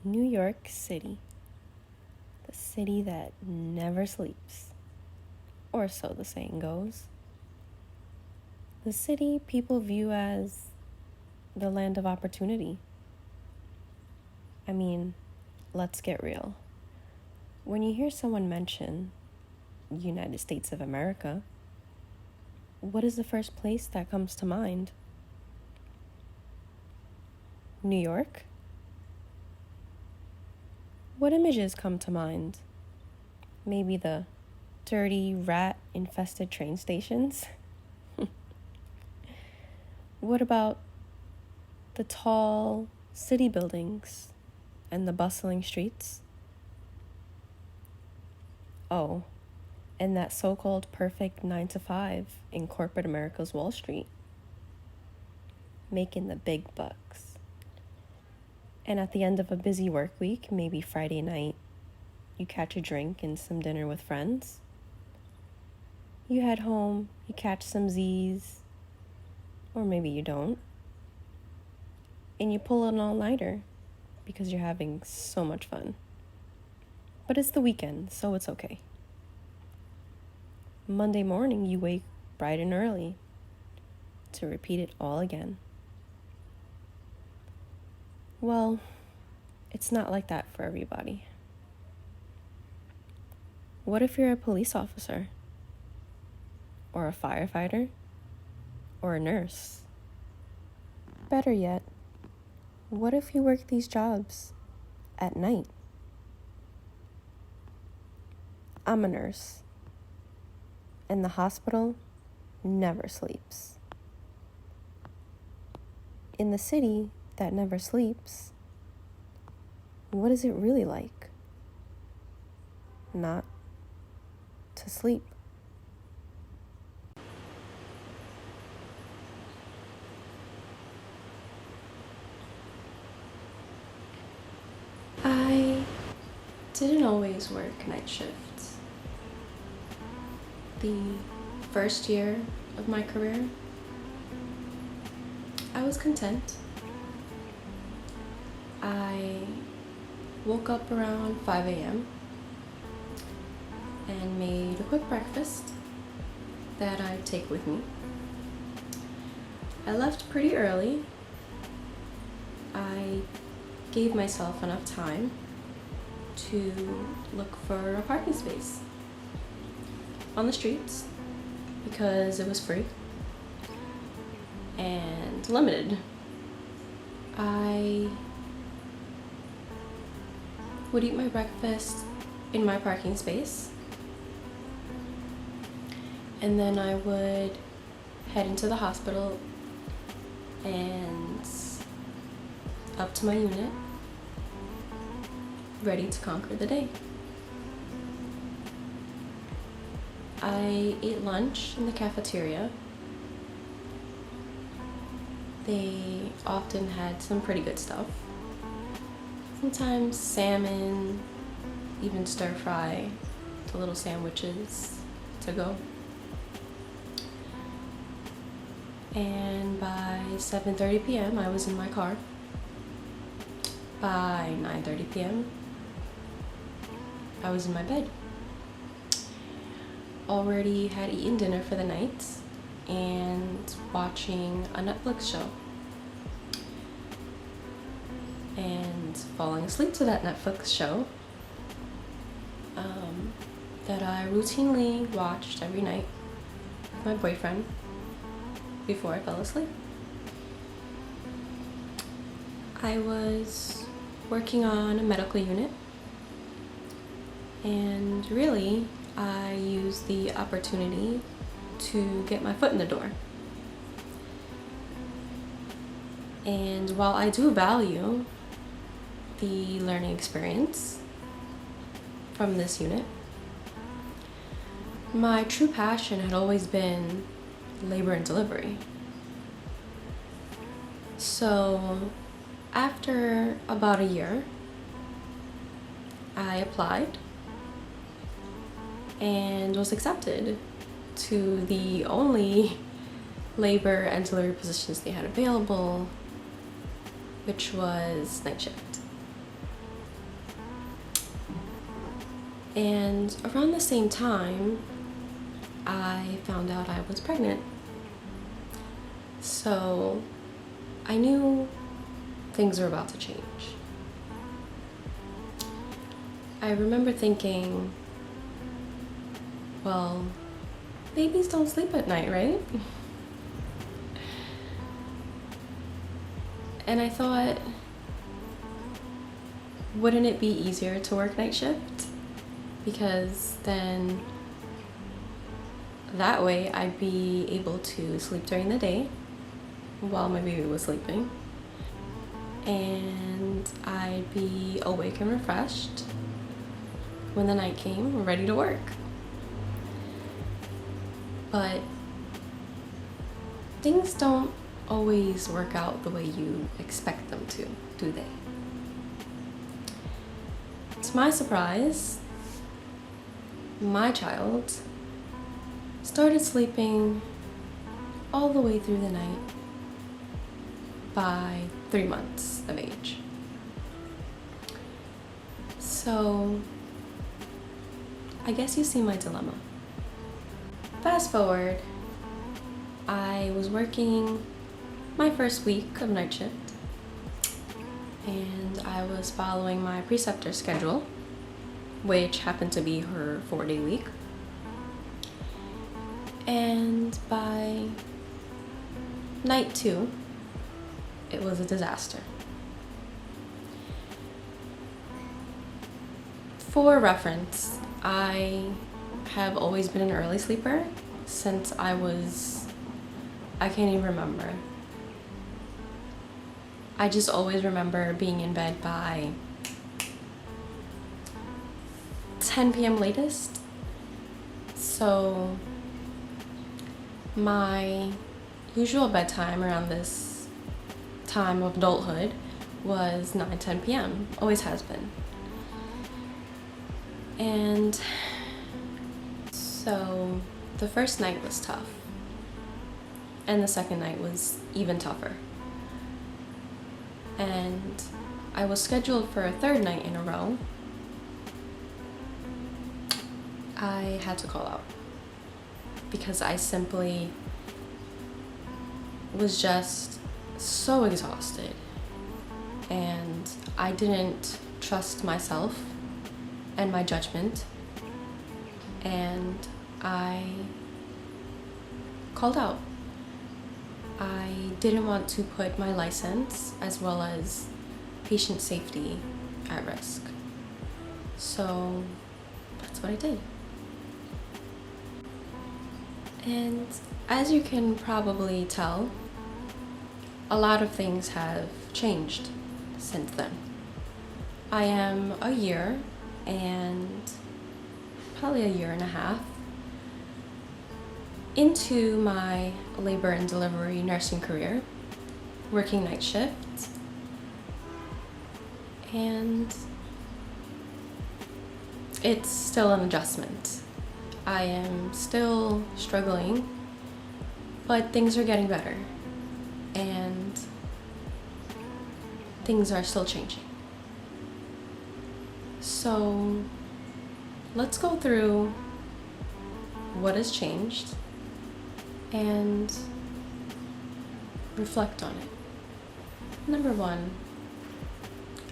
New York City, the city that never sleeps, or so the saying goes. The city people view as the land of opportunity. I mean, let's get real. When you hear someone mention United States of America, what is the first place that comes to mind? New York? What images come to mind? Maybe the dirty, rat-infested train stations? What about the tall city buildings and the bustling streets? Oh, and that so-called perfect 9 to 5 in corporate America's Wall Street, making the big bucks. And at the end of a busy work week, maybe Friday night, you catch a drink and some dinner with friends. You head home, you catch some Z's, or maybe you don't, and you pull an all-nighter because you're having so much fun. But it's the weekend, so it's okay. Monday morning, you wake bright and early to repeat it all again. Well, it's not like that for everybody. What if you're a police officer? Or a firefighter? Or a nurse? Better yet, what if you work these jobs at night? I'm a nurse, and the hospital never sleeps. In the city that never sleeps, what is it really like? Not to sleep. I didn't always work night shifts. The first year of my career, I was content. I woke up around 5 a.m. and made a quick breakfast that I'd take with me. I left pretty early. I gave myself enough time to look for a parking space on the streets because it was free and limited. I would eat my breakfast in my parking space, and then I would head into the hospital and up to my unit, ready to conquer the day. I ate lunch in the cafeteria. They often had some pretty good stuff. Sometimes salmon, even stir fry, the little sandwiches to go. And by 7:30 p.m. I was in my car. By 9:30 p.m. I was in my bed. Already had eaten dinner for the night and watching a Netflix show. And falling asleep to that Netflix show that I routinely watched every night with my boyfriend before I fell asleep. I was working on a medical unit, and really I used the opportunity to get my foot in the door. And while I do value the learning experience from this unit, my true passion had always been labor and delivery. So after about a year, I applied and was accepted to the only labor and delivery positions they had available, which was night shift. And around the same time, I found out I was pregnant. So I knew things were about to change. I remember thinking, well, babies don't sleep at night, right? And I thought, wouldn't it be easier to work night shift? Because then that way I'd be able to sleep during the day while my baby was sleeping, and I'd be awake and refreshed when the night came, ready to work. But things don't always work out the way you expect them to, do they? To my surprise, my child started sleeping all the way through the night by 3 months of age. So I guess you see my dilemma. Fast forward, I was working my first week of night shift, and I was following my preceptor's schedule, which happened to be her 4-day week. And by night 2, it was a disaster. For reference, I have always been an early sleeper since I can't even remember. I just always remember being in bed by 10 p.m. latest. So my usual bedtime around this time of adulthood was 9-10 p.m. Always has been. And so the first night was tough, and the second night was even tougher. And I was scheduled for a third night in a row. I had to call out because I simply was just so exhausted, and I didn't trust myself and my judgment, and I called out. I didn't want to put my license as well as patient safety at risk. So that's what I did. And as you can probably tell, a lot of things have changed since then. I am a year and probably a year and a half into my labor and delivery nursing career, working night shift, and it's still an adjustment. I am still struggling, but things are getting better, and things are still changing. So let's go through what has changed and reflect on it. Number 1,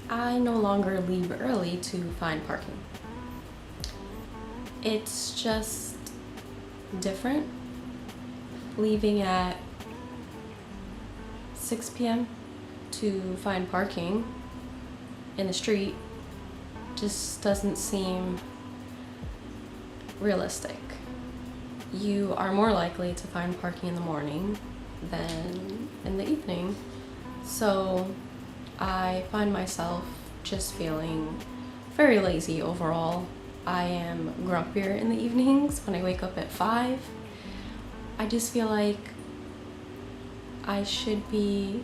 I no longer leave early to find parking. It's just different leaving at 6 p.m. to find parking in the street. Just doesn't seem realistic. You are more likely to find parking in the morning than in the evening. So I find myself just feeling very lazy overall. I am grumpier in the evenings when I wake up at 5. I just feel like I should be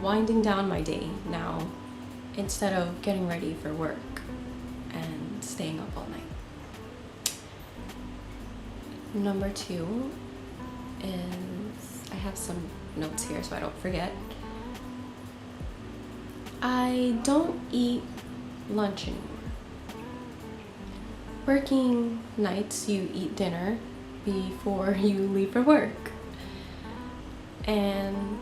winding down my day now instead of getting ready for work and staying up all night. Number 2 is, I have some notes here so I don't forget. I don't eat lunch anymore. working nights, you eat dinner before you leave for work. And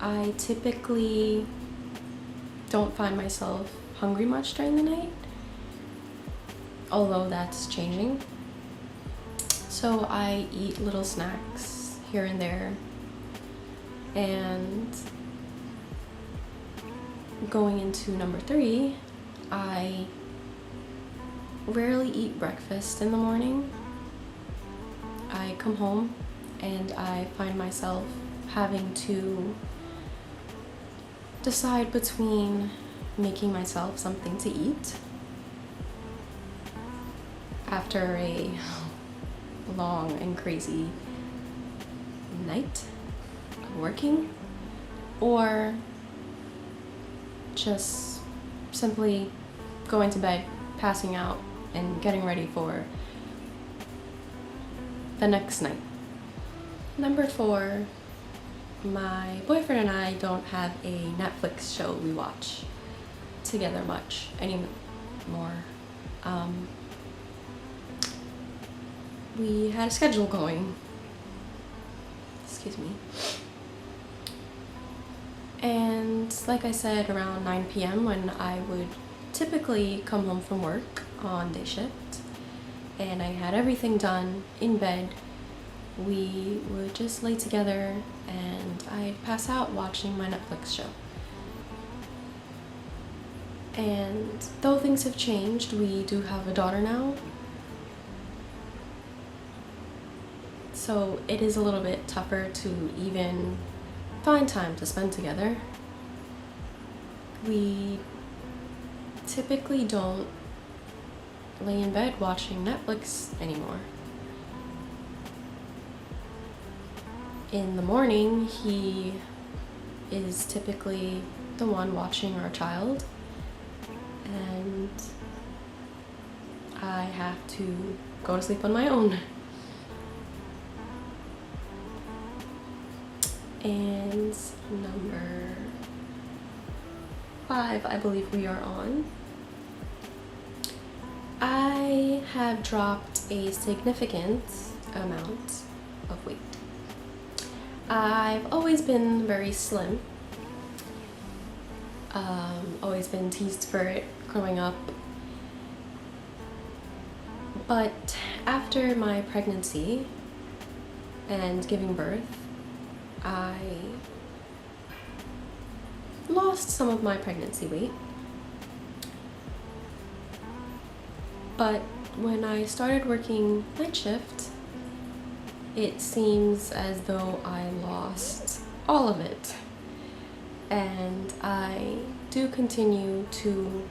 I typically don't find myself hungry much during the night, although that's changing. So I eat little snacks here and there, and going into number 3, I rarely eat breakfast in the morning. I come home and I find myself having to decide between making myself something to eat after a long and crazy night of working, or just simply going to bed, passing out, and getting ready for the next night. Number 4, my boyfriend and I don't have a Netflix show we watch together much anymore. We had a schedule going. Excuse me. And like I said, around 9 p.m. when I would typically come home from work on day shift, and I had everything done in bed, we would just lay together and I'd pass out watching my Netflix show. And though things have changed, we do have a daughter now, so it is a little bit tougher to even find time to spend together. We typically don't lay in bed watching Netflix anymore. In the morning, he is typically the one watching our child, and I have to go to sleep on my own. And number 5, I believe we are on. I have dropped a significant amount of weight. I've always been very slim. Always been teased for it growing up. But after my pregnancy and giving birth, I lost some of my pregnancy weight. But when I started working night shift, it seems as though I lost all of it. And I do continue to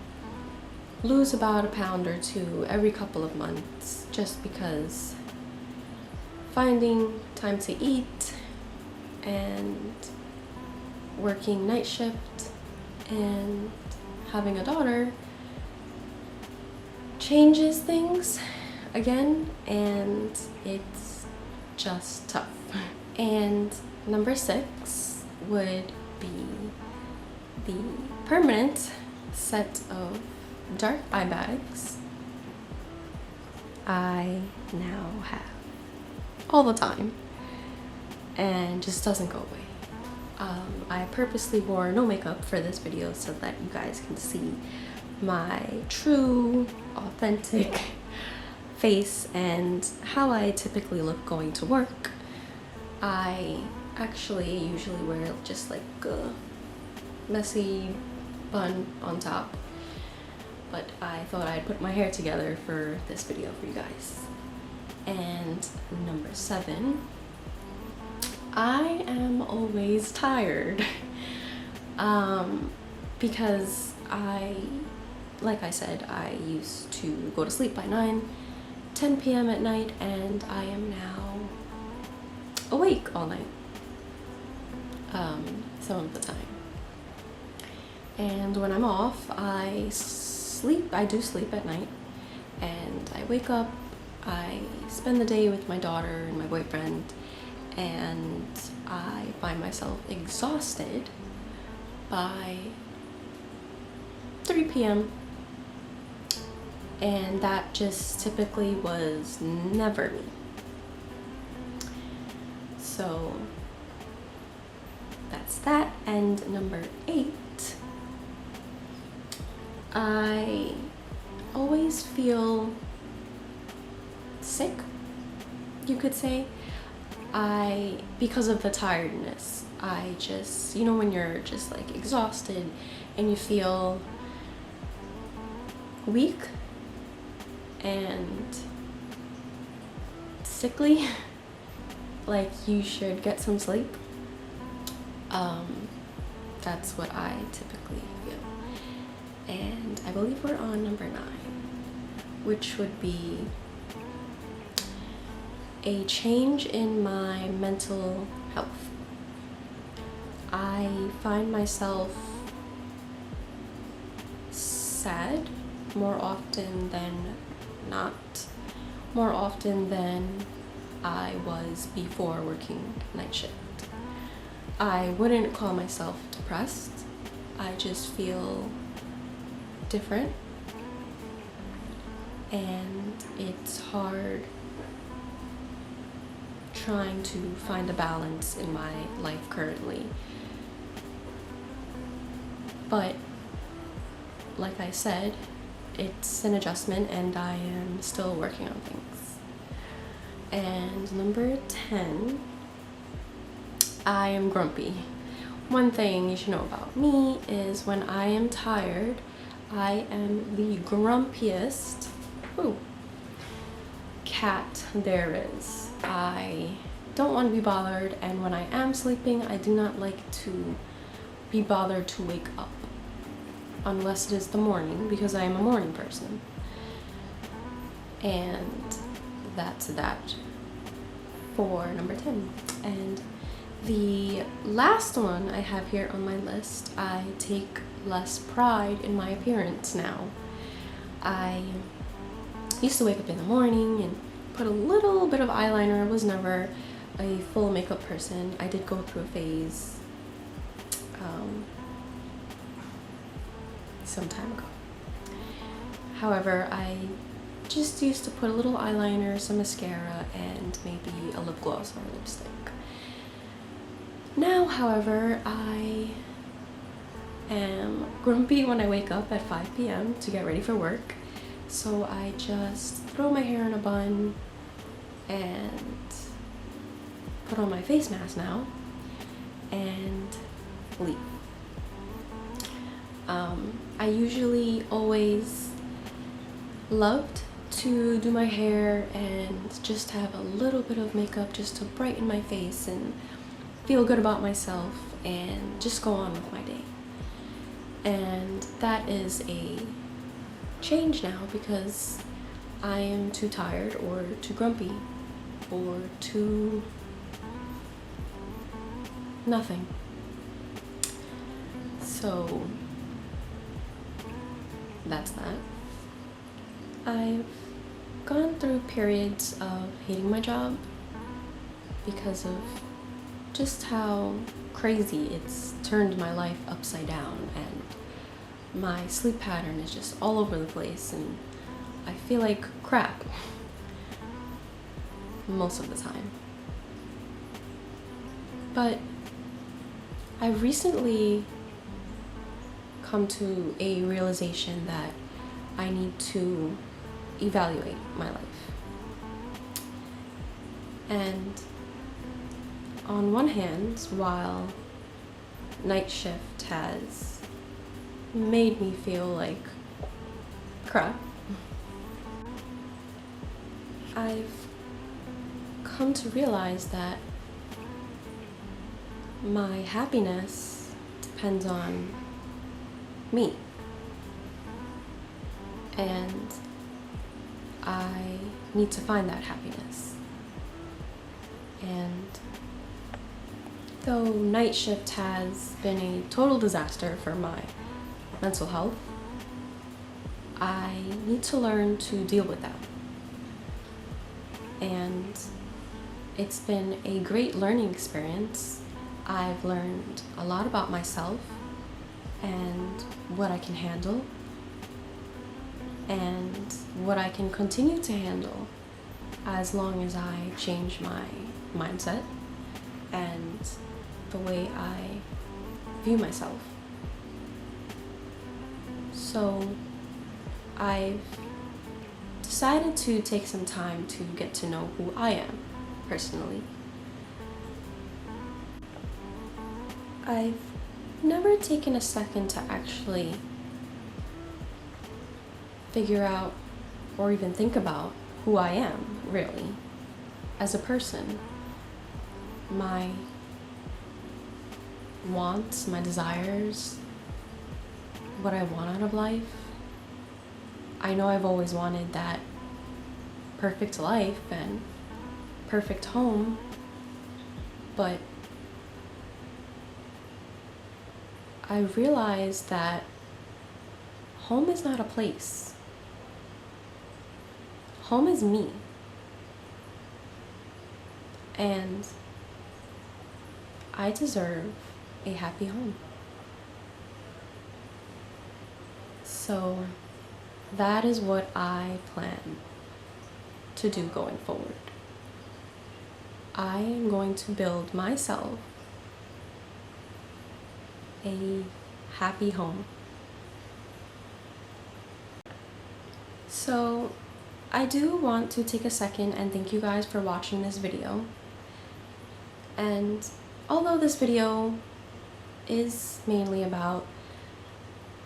lose about a pound or 2 every couple of months, just because finding time to eat and working night shift and having a daughter changes things again, and it's just tough. And number 6 would be the permanent set of dark eye bags I now have all the time, and just doesn't go away. I purposely wore no makeup for this video so that you guys can see my true, authentic face and how I typically look going to work. I actually usually wear just like a messy bun on top, but I thought I'd put my hair together for this video for you guys. And number 7, I am always tired because like I said, I used to go to sleep by 10 p.m. at night, and I am now awake all night some of the time. And when I'm off, I do sleep at night, and I wake up, I spend the day with my daughter and my boyfriend, and I find myself exhausted by 3 p.m. And that just typically was never me. So that's that. And number 8, I always feel sick, you could say. Because of the tiredness, I just, when you're just like exhausted and you feel weak and sickly, like you should get some sleep. That's what I typically feel. And I believe we're on number 9, which would be a change in my mental health. I find myself sad more often than not, more often than I was before working night shift. I wouldn't call myself depressed. I just feel different, and it's hard trying to find a balance in my life currently. But like I said, it's an adjustment and I am still working on things. And number 10, I am grumpy. One thing you should know about me is when I am tired, I am the grumpiest cat there is. I don't want to be bothered, and when I am sleeping, I do not like to be bothered to wake up, unless it is the morning, because I am a morning person. And that's that for number 10. And the last one I have here on my list, I take less pride in my appearance now. I used to wake up in the morning and put a little bit of eyeliner. I was never a full makeup person. I did go through a phase some time ago. However, I just used to put a little eyeliner, some mascara, and maybe a lip gloss or a lipstick. Now, however, I am grumpy when I wake up at 5 p.m. to get ready for work. So I just throw my hair in a bun and put on my face mask now and leave. I usually always loved to do my hair and just have a little bit of makeup just to brighten my face and feel good about myself and just go on with my day. And that is a change now because I am too tired or too grumpy or too nothing. So that's that. I've gone through periods of hating my job because of just how crazy it's turned my life upside down, and my sleep pattern is just all over the place and I feel like crap most of the time. But I've recently come to a realization that I need to evaluate my life. And on one hand, while night shift has made me feel like crap, I've come to realize that my happiness depends on me. And I need to find that happiness. And though night shift has been a total disaster for my mental health, I need to learn to deal with that. And it's been a great learning experience. I've learned a lot about myself and what I can handle. and what I can continue to handle as long as I change my mindset and the way I view myself. So I've decided to take some time to get to know who I am personally. I've never taken a second to actually figure out or even think about who I am, really, as a person. My wants, my desires, what I want out of life. I know I've always wanted that perfect life and perfect home, but I realized that home is not a place. Home is me. And I deserve a happy home. So that is what I plan to do going forward. I am going to build myself a happy home. So I do want to take a second and thank you guys for watching this video. And although this video is mainly about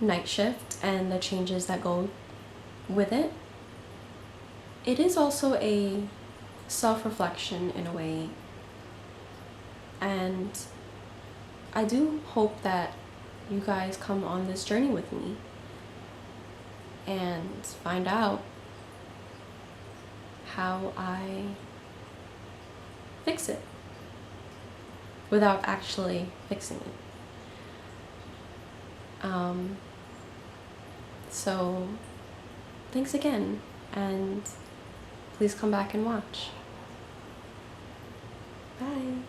night shift and the changes that go with it, it is also a self-reflection in a way. And I do hope that you guys come on this journey with me and find out how I fix it without actually fixing it. So thanks again, and please come back and watch. Bye.